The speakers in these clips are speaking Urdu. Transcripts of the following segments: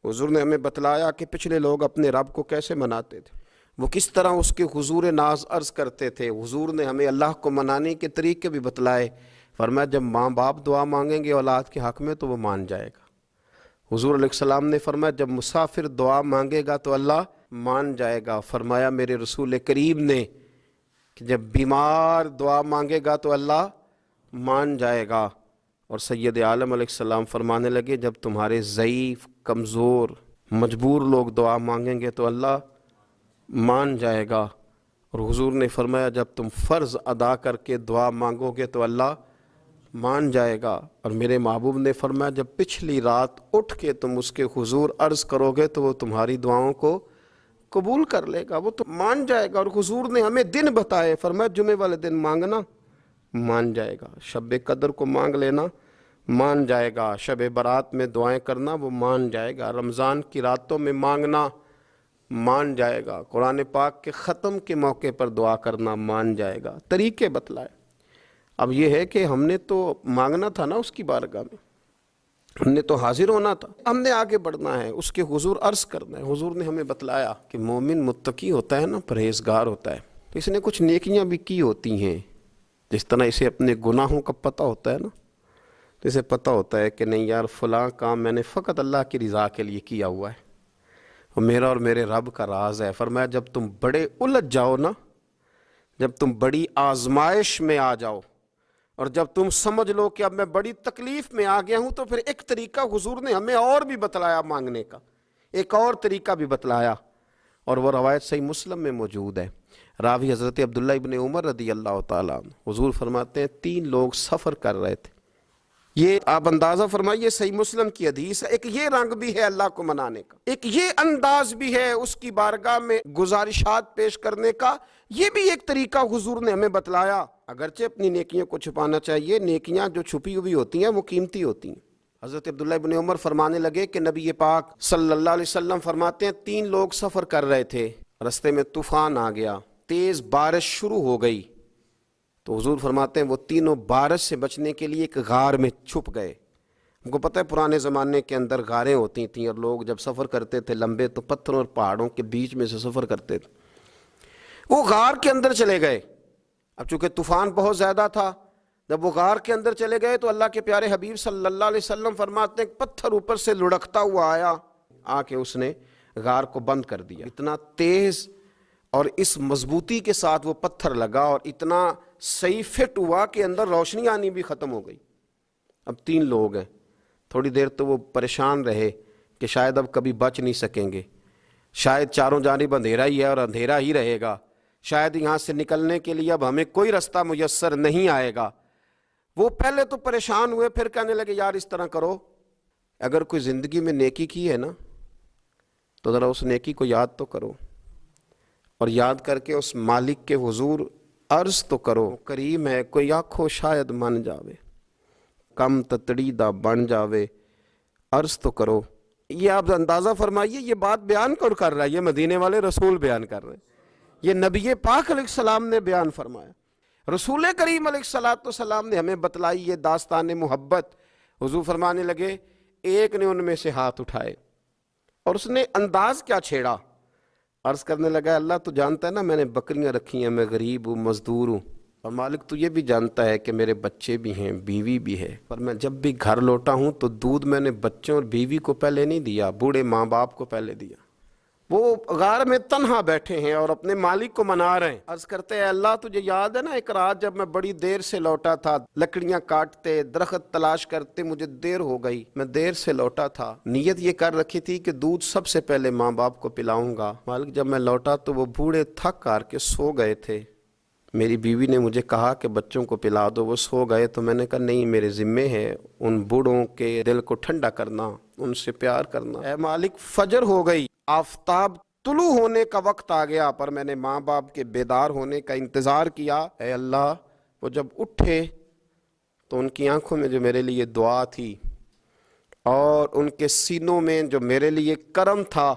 حضور نے ہمیں بتلایا کہ پچھلے لوگ اپنے رب کو کیسے مناتے تھے، وہ کس طرح اس کے حضور ناز عرض کرتے تھے۔ حضور نے ہمیں اللہ کو منانے کے طریقے بھی بتلائے۔ فرمایا جب ماں باپ دعا مانگیں گے اولاد کے حق میں تو وہ مان جائے گا۔ حضور علیہ السلام نے فرمایا جب مسافر دعا مانگے گا تو اللہ مان جائے گا۔ فرمایا میرے رسول کریم نے کہ جب بیمار دعا مانگے گا تو اللہ مان جائے گا۔ اور سید عالم علیہ السلام فرمانے لگے جب تمہارے ضعیف، کمزور، مجبور لوگ دعا مانگیں گے تو اللہ مان جائے گا۔ اور حضور نے فرمایا جب تم فرض ادا کر کے دعا مانگو گے تو اللہ مان جائے گا۔ اور میرے محبوب نے فرمایا جب پچھلی رات اٹھ کے تم اس کے حضور عرض کرو گے تو وہ تمہاری دعاؤں کو قبول کر لے گا، وہ تو مان جائے گا۔ اور حضور نے ہمیں دن بتائے، فرمایا جمعے والے دن مانگنا مان جائے گا، شب قدر کو مانگ لینا مان جائے گا، شب برات میں دعائیں کرنا وہ مان جائے گا، رمضان کی راتوں میں مانگنا مان جائے گا، قرآن پاک کے ختم کے موقع پر دعا کرنا مان جائے گا۔ طریقے بتلائے۔ اب یہ ہے کہ ہم نے تو مانگنا تھا نا اس کی بارگاہ میں، ہم نے تو حاضر ہونا تھا، ہم نے آگے بڑھنا ہے، اس کے حضور عرض کرنا ہے۔ حضور نے ہمیں بتلایا کہ مومن متقی ہوتا ہے نا، پرہیزگار ہوتا ہے، تو اس نے کچھ نیکیاں بھی کی ہوتی ہیں، جس طرح اسے اپنے گناہوں کا پتہ ہوتا ہے نا، تو اسے پتہ ہوتا ہے کہ نہیں یار فلاں کام میں نے فقط اللہ کی رضا کے لیے کیا ہوا ہے، اور میرا اور میرے رب کا راز ہے۔ فرمایا جب تم بڑے الجھ جاؤ نا، جب تم بڑی آزمائش میں آ جاؤ، اور جب تم سمجھ لو کہ اب میں بڑی تکلیف میں آ گیا ہوں، تو پھر ایک طریقہ حضور نے ہمیں اور بھی بتلایا مانگنے کا، ایک اور طریقہ بھی بتلایا، اور وہ روایت صحیح مسلم میں موجود ہے۔ راوی حضرت عبداللہ ابن عمر رضی اللہ تعالیٰ عنہ، حضور فرماتے ہیں 3 لوگ سفر کر رہے تھے۔ یہ آپ اندازہ فرمائیے، صحیح مسلم کی حدیث ہے، ایک یہ رنگ بھی ہے اللہ کو منانے کا، ایک یہ انداز بھی ہے اس کی بارگاہ میں گزارشات پیش کرنے کا، یہ بھی ایک طریقہ حضور نے ہمیں بتلایا۔ اگرچہ اپنی نیکیوں کو چھپانا چاہیے، نیکیاں جو چھپی ہوئی ہوتی ہیں وہ قیمتی ہوتی ہیں۔ حضرت عبداللہ ابن عمر فرمانے لگے کہ نبی پاک صلی اللہ علیہ وسلم فرماتے ہیں 3 لوگ سفر کر رہے تھے، رستے میں طوفان آ گیا، تیز بارش شروع ہو گئی، تو حضور فرماتے ہیں وہ تینوں بارش سے بچنے کے لیے ایک غار میں چھپ گئے۔ ہم کو پتہ ہے پرانے زمانے کے اندر غاریں ہوتی تھیں، اور لوگ جب سفر کرتے تھے لمبے تو پتھروں اور پہاڑوں کے بیچ میں سے سفر کرتے تھے۔ وہ غار کے اندر چلے گئے، اب چونکہ طوفان بہت زیادہ تھا، جب وہ غار کے اندر چلے گئے تو اللہ کے پیارے حبیب صلی اللہ علیہ وسلم فرماتے ہیں پتھر اوپر سے لڑکتا ہوا آیا، آ کے اس نے غار کو بند کر دیا۔ اتنا تیز اور اس مضبوطی کے ساتھ وہ پتھر لگا، اور اتنا صحیح فٹ ہوا کہ اندر روشنی آنی بھی ختم ہو گئی۔ اب 3 لوگ ہیں، تھوڑی دیر تو وہ پریشان رہے کہ شاید اب کبھی بچ نہیں سکیں گے، شاید چاروں جانب اندھیرا ہی ہے اور اندھیرا ہی رہے گا، شاید یہاں سے نکلنے کے لیے اب ہمیں کوئی رستہ میسر نہیں آئے گا۔ وہ پہلے تو پریشان ہوئے، پھر کہنے لگے یار اس طرح کرو، اگر کوئی زندگی میں نیکی کی ہے نا تو ذرا اس نیکی کو یاد تو کرو، اور یاد کر کے اس مالک کے حضور عرض تو کرو، کریم ہے کوئی آنکھو شاید من جاوے، کم تتڑی دا بن جاوے، عرض تو کرو۔ یہ آپ اندازہ فرمائیے، یہ بات بیان کون کر رہا ہے؟ یہ مدینے والے رسول بیان کر رہے ہیں، یہ نبی پاک علیہ السلام نے بیان فرمایا، رسول کریم علیہ السلام نے ہمیں بتلائی یہ داستان محبت۔ حضور فرمانے لگے ایک نے ان میں سے ہاتھ اٹھائے، اور اس نے انداز کیا چھیڑا، عرض کرنے لگا اللہ تو جانتا ہے نا میں نے بکریاں رکھی ہیں، میں غریب ہوں، مزدور ہوں، اور مالک تو یہ بھی جانتا ہے کہ میرے بچے بھی ہیں، بیوی بھی ہے، پر میں جب بھی گھر لوٹا ہوں تو دودھ میں نے بچوں اور بیوی کو پہلے نہیں دیا، بوڑھے ماں باپ کو پہلے دیا۔ وہ غار میں تنہا بیٹھے ہیں اور اپنے مالک کو منا رہے ہیں، عرض کرتے ہیں اللہ تجھے یاد ہے نا ایک رات جب میں بڑی دیر سے لوٹا تھا، لکڑیاں کاٹتے، درخت تلاش کرتے، مجھے دیر ہو گئی، میں دیر سے لوٹا تھا، نیت یہ کر رکھی تھی کہ دودھ سب سے پہلے ماں باپ کو پلاؤں گا، مالک جب میں لوٹا تو وہ بوڑھے تھک کر کے سو گئے تھے، میری بیوی نے مجھے کہا کہ بچوں کو پلا دو، وہ سو گئے، تو میں نے کہا نہیں میرے ذمے ہے ان بوڑھوں کے دل کو ٹھنڈا کرنا، ان سے پیار کرنا۔ اے مالک فجر ہو گئی، آفتاب طلوع ہونے کا وقت آ گیا، پر میں نے ماں باپ کے بیدار ہونے کا انتظار کیا، اے اللہ وہ جب اٹھے تو ان کی آنکھوں میں جو میرے لیے دعا تھی اور ان کے سینوں میں جو میرے لیے کرم تھا،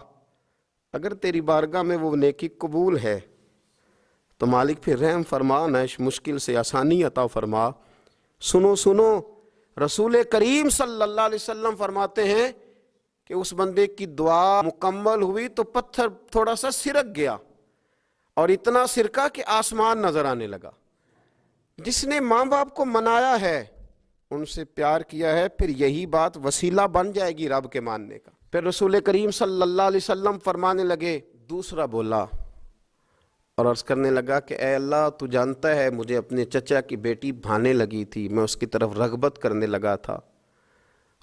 اگر تیری بارگاہ میں وہ نیکی قبول ہے تو مالک پھر رحم فرما، نہ اس مشکل سے آسانی عطا فرما۔ سنو رسول کریم صلی اللہ علیہ وسلم فرماتے ہیں کہ اس بندے کی دعا مکمل ہوئی تو پتھر تھوڑا سا سرک گیا، اور اتنا سرکا کہ آسمان نظر آنے لگا۔ جس نے ماں باپ کو منایا ہے، ان سے پیار کیا ہے، پھر یہی بات وسیلہ بن جائے گی رب کے ماننے کا۔ پھر رسول کریم صلی اللہ علیہ وسلم فرمانے لگے، دوسرا بولا اور عرض کرنے لگا کہ اے اللہ، تو جانتا ہے مجھے اپنے چچا کی بیٹی بھانے لگی تھی، میں اس کی طرف رغبت کرنے لگا تھا،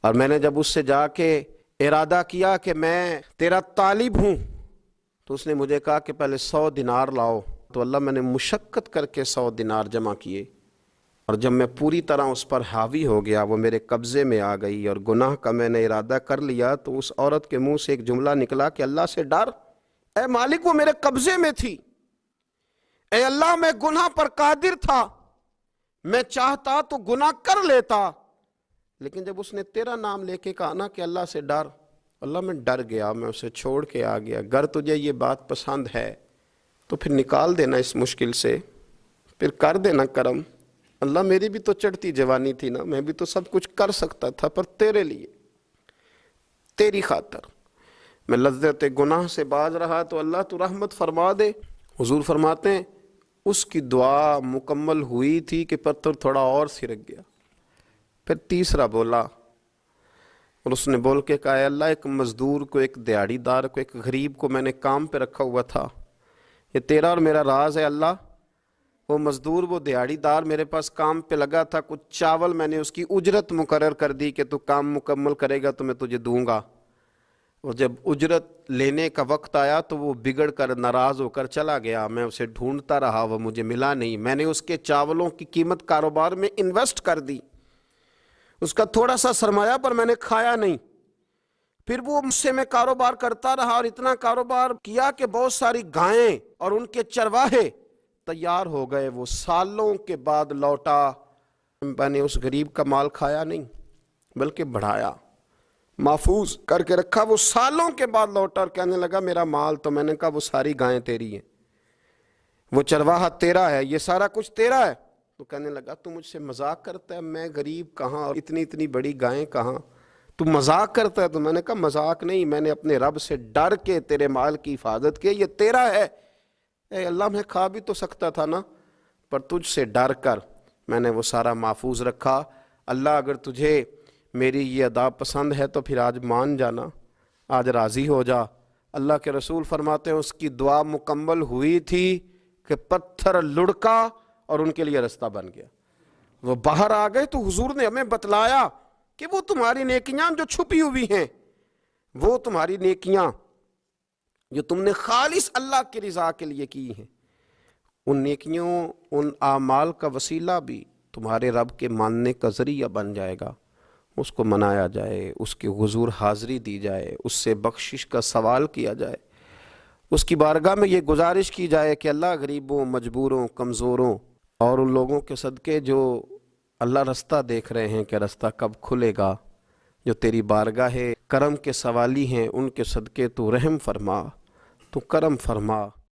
اور میں نے جب اس سے جا کے ارادہ کیا کہ میں تیرا طالب ہوں، تو اس نے مجھے کہا کہ پہلے 100 دینار لاؤ۔ تو اللہ، میں نے مشقت کر کے 100 دینار جمع کیے، اور جب میں پوری طرح اس پر حاوی ہو گیا، وہ میرے قبضے میں آ گئی اور گناہ کا میں نے ارادہ کر لیا، تو اس عورت کے منہ سے ایک جملہ نکلا کہ اللہ سے ڈر، اے مالک وہ میرے قبضے میں تھی، اے اللہ میں گناہ پر قادر تھا، میں چاہتا تو گناہ کر لیتا، لیکن جب اس نے تیرا نام لے کے کہا نا کہ اللہ سے ڈر، اللہ میں ڈر گیا، میں اسے چھوڑ کے آ گیا۔ اگر تجھے یہ بات پسند ہے تو پھر نکال دینا اس مشکل سے، پھر کر دینا کرم۔ اللہ میری بھی تو چڑھتی جوانی تھی نا، میں بھی تو سب کچھ کر سکتا تھا، پر تیرے لیے، تیری خاطر میں لذت گناہ سے باز رہا، تو اللہ تو رحمت فرما دے۔ حضور فرماتے ہیں اس کی دعا مکمل ہوئی تھی کہ پتھر تھوڑا اور سرک گیا۔ پھر تیسرا بولا، اور اس نے بول کے کہا، اے اللہ، ایک مزدور کو، ایک دیہڑی دار کو، ایک غریب کو میں نے کام پہ رکھا ہوا تھا، یہ تیرا اور میرا راز ہے اللہ۔ وہ مزدور، وہ دیہڑی دار میرے پاس کام پہ لگا تھا، کچھ چاول میں نے اس کی اجرت مقرر کر دی کہ تو کام مکمل کرے گا تو میں تجھے دوں گا، اور جب اجرت لینے کا وقت آیا تو وہ بگڑ کر ناراض ہو کر چلا گیا، میں اسے ڈھونڈتا رہا، وہ مجھے ملا نہیں، میں نے اس کے چاولوں کی قیمت کاروبار میں انویسٹ کر دی، اس کا تھوڑا سا سرمایہ پر میں نے کھایا نہیں، پھر وہ مجھ سے میں کاروبار کرتا رہا، اور اتنا کاروبار کیا کہ بہت ساری گائیں اور ان کے چرواہے تیار ہو گئے، وہ سالوں کے بعد لوٹا، میں نے اس غریب کا مال کھایا نہیں بلکہ بڑھایا، محفوظ کر کے رکھا، وہ سالوں کے بعد لوٹا اور کہنے لگا میرا مال، تو میں نے کہا وہ ساری گائیں تیری ہیں، وہ چرواہا تیرا ہے، یہ سارا کچھ تیرا ہے۔ تو کہنے لگا تو مجھ سے مذاق کرتا ہے، میں غریب کہاں اور اتنی بڑی گائیں کہاں، تو مذاق کرتا ہے؟ تو میں نے کہا مذاق نہیں، میں نے اپنے رب سے ڈر کے تیرے مال کی حفاظت کی، یہ تیرا ہے۔ اے اللہ، میں کھا بھی تو سکتا تھا نا، پر تجھ سے ڈر کر میں نے وہ سارا محفوظ رکھا۔ اللہ اگر تجھے میری یہ ادا پسند ہے تو پھر آج مان جانا، آج راضی ہو جا۔ اللہ کے رسول فرماتے ہیں اس کی دعا مکمل ہوئی تھی کہ پتھر لڑکا اور ان کے لیے رستہ بن گیا، وہ باہر آ گئے۔ تو حضور نے ہمیں بتلایا کہ وہ تمہاری نیکیاں جو چھپی ہوئی ہیں، وہ تمہاری نیکیاں جو تم نے خالص اللہ کی رضا کے لیے کی ہیں، ان نیکیوں، ان اعمال کا وسیلہ بھی تمہارے رب کے ماننے کا ذریعہ بن جائے گا۔ اس کو منایا جائے، اس کے حضور حاضری دی جائے، اس سے بخشش کا سوال کیا جائے، اس کی بارگاہ میں یہ گزارش کی جائے کہ اللہ غریبوں، مجبوروں، کمزوروں اور ان لوگوں کے صدقے جو اللہ رستہ دیکھ رہے ہیں کہ رستہ کب کھلے گا، جو تیری بارگاہ کرم کے سوالی ہیں، ان کے صدقے تو رحم فرما، تو کرم فرما۔